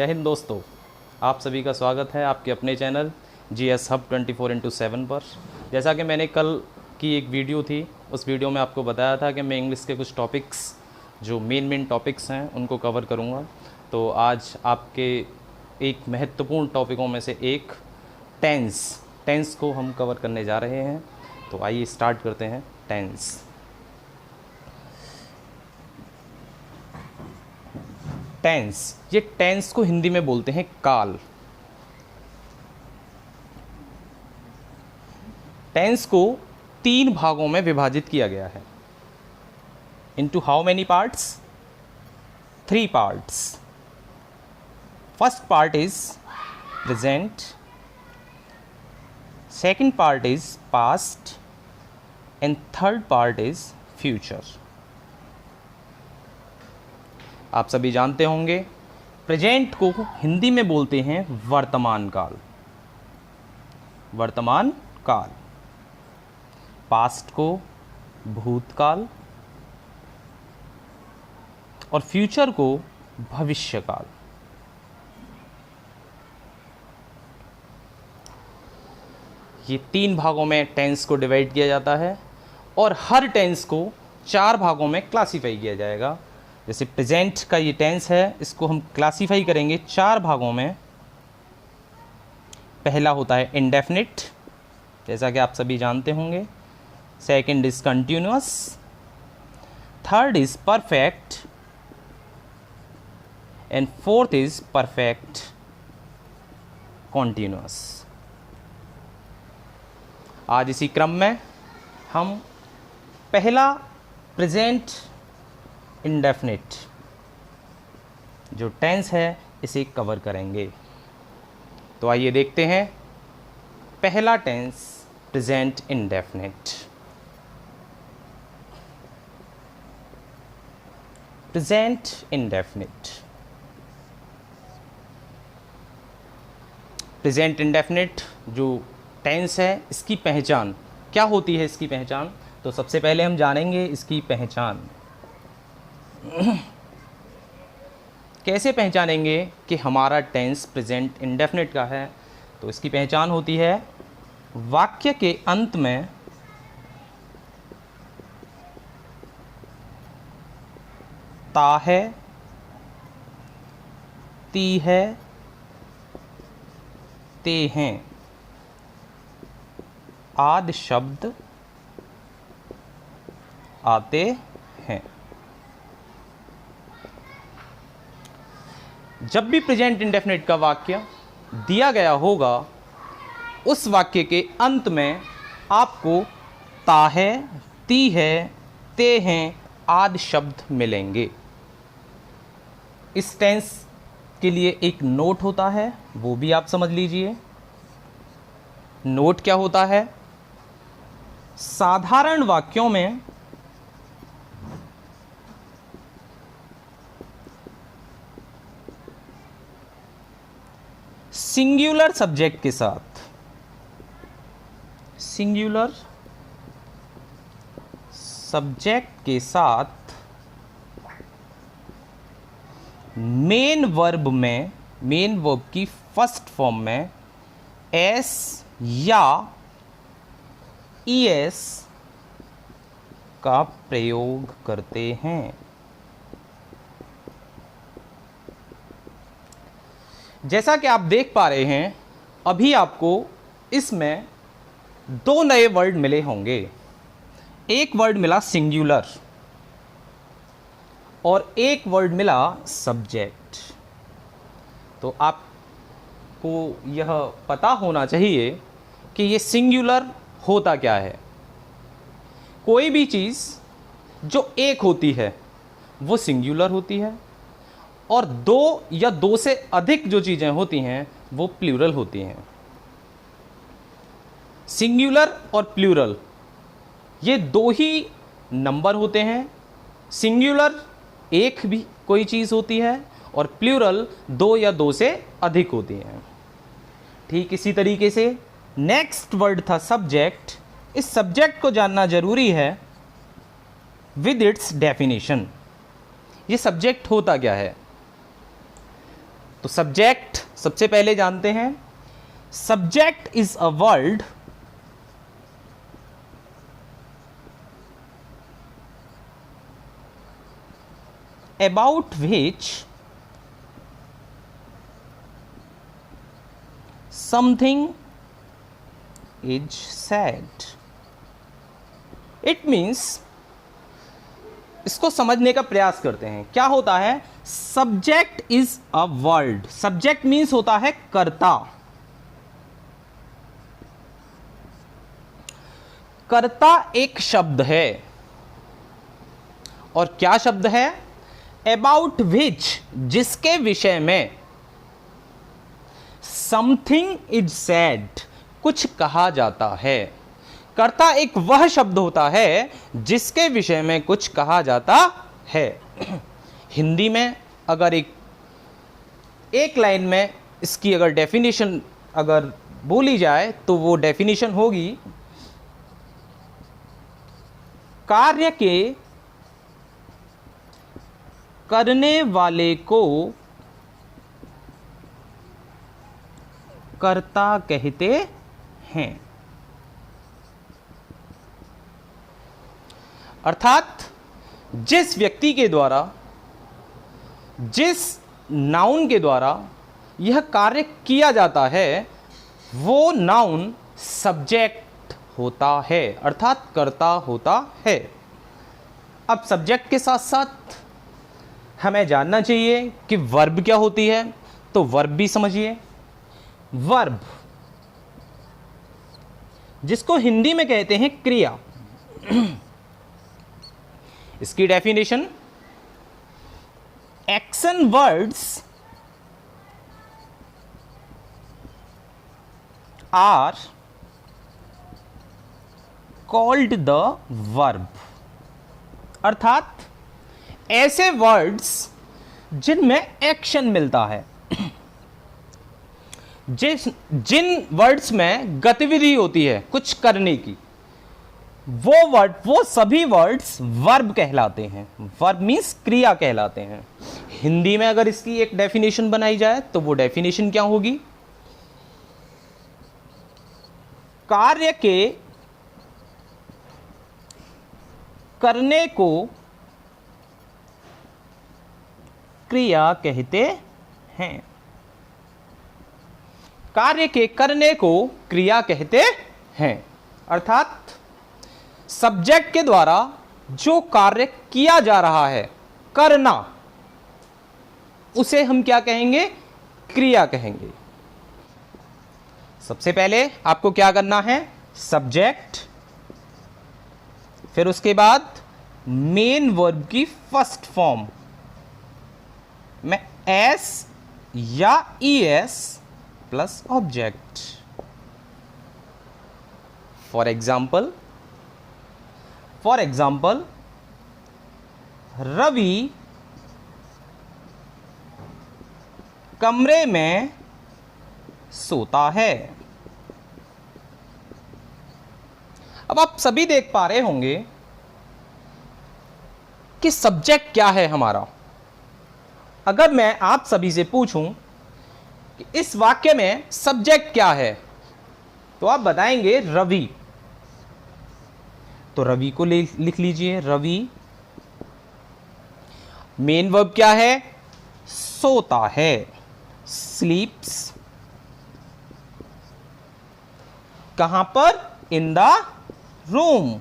जय हिंद दोस्तों, आप सभी का स्वागत है आपके अपने चैनल GS हब 24/7 पर। जैसा कि मैंने कल की एक वीडियो थी, उस वीडियो में आपको बताया था कि मैं इंग्लिश के कुछ टॉपिक्स जो मेन टॉपिक्स हैं उनको कवर करूँगा। तो आज आपके एक महत्वपूर्ण टॉपिकों में से एक टेंस को हम कवर करने जा रहे हैं। तो आइए स्टार्ट करते हैं। टेंस, ये टेंस को हिंदी में बोलते हैं काल। टेंस को 3 भागों में विभाजित किया गया है। Into how many parts? 3 parts. First part is present, second part is past and third part is future. आप सभी जानते होंगे प्रेजेंट को हिंदी में बोलते हैं वर्तमान काल। वर्तमान काल। पास्ट को भूतकाल और फ्यूचर को भविष्य काल। ये 3 भागों में टेंस को डिवाइड किया जाता है और हर टेंस को 4 भागों में क्लासिफाई किया जाएगा। जैसे प्रेजेंट का ये टेंस है, इसको हम क्लासिफाई करेंगे 4 भागों में। पहला होता है इंडेफिनिट, जैसा कि आप सभी जानते होंगे। Second is continuous, third is perfect and fourth is perfect continuous. आज इसी क्रम में हम पहला प्रेजेंट इंडेफिनिट जो टेंस है इसे कवर करेंगे। तो आइए देखते हैं पहला tense present indefinite. Present indefinite. Present indefinite जो टेंस है, इसकी पहचान क्या होती है? इसकी पहचान तो सबसे पहले हम जानेंगे इसकी पहचान। कैसे पहचानेंगे कि हमारा टेंस प्रेजेंट इंडेफिनिट का है? तो इसकी पहचान होती है वाक्य के अंत में ता है, ती है, ते हैं आदि शब्द आते हैं। जब भी प्रेजेंट इंडेफिनिट का वाक्य दिया गया होगा, उस वाक्य के अंत में आपको ता है, ती है, ते हैं आदि शब्द मिलेंगे। इस टेंस के लिए एक नोट होता है, वो भी आप समझ लीजिए। नोट क्या होता है? साधारण वाक्यों में सिंगुलर सब्जेक्ट के साथ, सिंगुलर सब्जेक्ट के साथ मेन वर्ब में, मेन वर्ब की फर्स्ट फॉर्म में एस या ईएस का प्रयोग करते हैं। जैसा कि आप देख पा रहे हैं, अभी आपको इसमें 2 नए वर्ड मिले होंगे। एक वर्ड मिला सिंगुलर और एक वर्ड मिला सब्जेक्ट। तो आपको यह पता होना चाहिए कि ये सिंगुलर होता क्या है। कोई भी चीज़ जो एक होती है वो सिंगुलर होती है, और 2 या 2 से अधिक जो चीज़ें होती हैं वो प्लूरल होती हैं। सिंगुलर और प्लूरल ये 2 ही नंबर होते हैं। सिंगुलर एक भी कोई चीज़ होती है और प्लूरल 2 या 2 से अधिक होती हैं। ठीक इसी तरीके से नेक्स्ट वर्ड था सब्जेक्ट। इस सब्जेक्ट को जानना जरूरी है विद इट्स डेफिनेशन। ये सब्जेक्ट होता क्या है? तो सब्जेक्ट सबसे पहले जानते हैं, subject is a word about which something is said. It means, इसको समझने का प्रयास करते हैं। क्या होता है? Subject is a word. Subject means होता है कर्ता। कर्ता एक शब्द है, और क्या शब्द है? अबाउट विच, जिसके विषय में समथिंग इज सेड, कुछ कहा जाता है। कर्ता एक वह शब्द होता है जिसके विषय में कुछ कहा जाता है। हिंदी में अगर एक लाइन में इसकी अगर डेफिनेशन अगर बोली जाए तो वो डेफिनेशन होगी, कार्य के करने वाले को कर्ता कहते हैं। अर्थात जिस व्यक्ति के द्वारा, जिस नाउन के द्वारा यह कार्य किया जाता है वो नाउन सब्जेक्ट होता है, अर्थात कर्ता होता है। अब सब्जेक्ट के साथ साथ हमें जानना चाहिए कि वर्ब क्या होती है, तो वर्ब भी समझिए। वर्ब, जिसको हिंदी में कहते हैं क्रिया, इसकी definition, action words are called the verb. अर्थात ऐसे वर्ड्स जिनमें एक्शन मिलता है, जिन वर्ड्स में गतिविधि होती है कुछ करने की, वो सभी वर्ड्स वर्ब कहलाते हैं। वर्ब मीन्स क्रिया कहलाते हैं। हिंदी में अगर इसकी एक डेफिनेशन बनाई जाए तो वो डेफिनेशन क्या होगी? कार्य के करने को क्रिया कहते हैं। कार्य के करने को क्रिया कहते हैं। अर्थात सब्जेक्ट के द्वारा जो कार्य किया जा रहा है, करना, उसे हम क्या कहेंगे? क्रिया कहेंगे। सबसे पहले आपको क्या करना है? सब्जेक्ट, फिर उसके बाद मेन वर्ब की फर्स्ट फॉर्म में एस या E S plus object. For example Ravi कमरे में सोता है। अब आप सभी देख पा रहे होंगे कि सब्जेक्ट क्या है हमारा। अगर मैं आप सभी से पूछूं कि इस वाक्य में सब्जेक्ट क्या है, तो आप बताएंगे रवि। तो रवि को लिख लीजिए, रवि। मेन वर्ब क्या है? सोता है, स्लीप्स। कहां पर? In the room.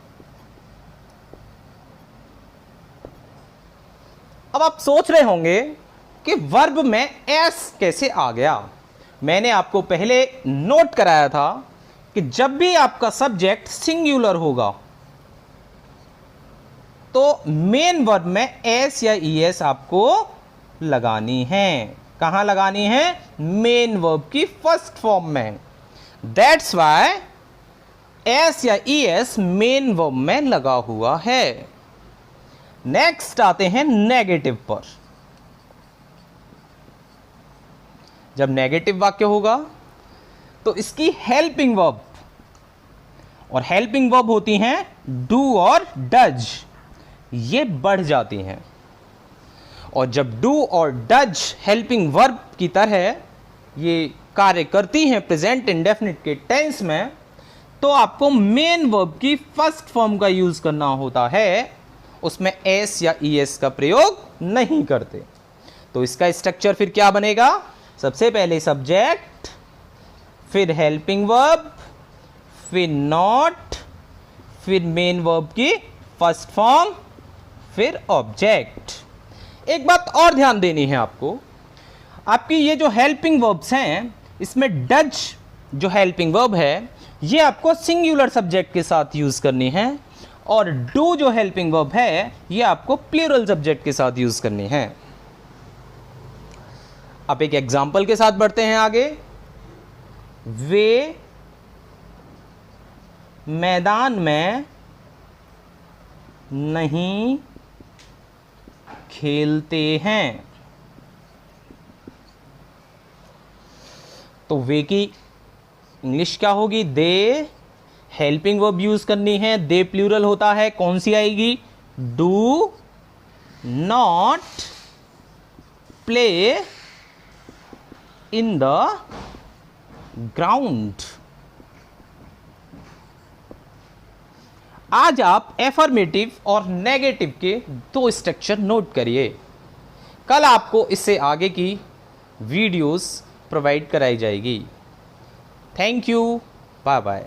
अब आप सोच रहे होंगे कि वर्ब में एस कैसे आ गया। मैंने आपको पहले नोट कराया था कि जब भी आपका सब्जेक्ट सिंगुलर होगा तो मेन वर्ब में एस या ईएस आपको लगानी है। कहां लगानी है? मेन वर्ब की फर्स्ट फॉर्म में। दैट्स वाई एस या ईएस मेन वर्ब में लगा हुआ है। नेक्स्ट आते हैं नेगेटिव पर। जब नेगेटिव वाक्य होगा तो इसकी हेल्पिंग वर्ब, और हेल्पिंग वर्ब होती हैं डू और डज, ये बढ़ जाती हैं। और जब डू और डज हेल्पिंग वर्ब की तरह ये कार्य करती हैं प्रेजेंट इंडेफिनिट के टेंस में, तो आपको मेन वर्ब की फर्स्ट फॉर्म का यूज करना होता है, उसमें एस या ईएस का प्रयोग नहीं करते। तो इसका स्ट्रक्चर फिर क्या बनेगा? सबसे पहले सब्जेक्ट, फिर हेल्पिंग वर्ब, फिर नॉट, फिर मेन वर्ब की फर्स्ट फॉर्म, फिर ऑब्जेक्ट। एक बात और ध्यान देनी है आपको, आपकी ये जो हेल्पिंग वर्ब्स हैं इसमें डज जो हेल्पिंग वर्ब है ये आपको सिंगुलर सब्जेक्ट के साथ यूज करनी है, और डू जो हेल्पिंग वर्ब है ये आपको प्लूरल सब्जेक्ट के साथ यूज करनी है। अब एक एग्जांपल के साथ बढ़ते हैं आगे। वे मैदान में नहीं खेलते हैं। तो वे की इंग्लिश क्या होगी? दे। हेल्पिंग वर्ब यूज करनी है, दे प्लूरल होता है, कौन सी आएगी? Do not play in the ground. आज आप एफर्मेटिव और नेगेटिव के दो स्ट्रक्चर नोट करिए। कल आपको इससे आगे की वीडियोस प्रोवाइड कराई जाएगी। Thank you, bye bye.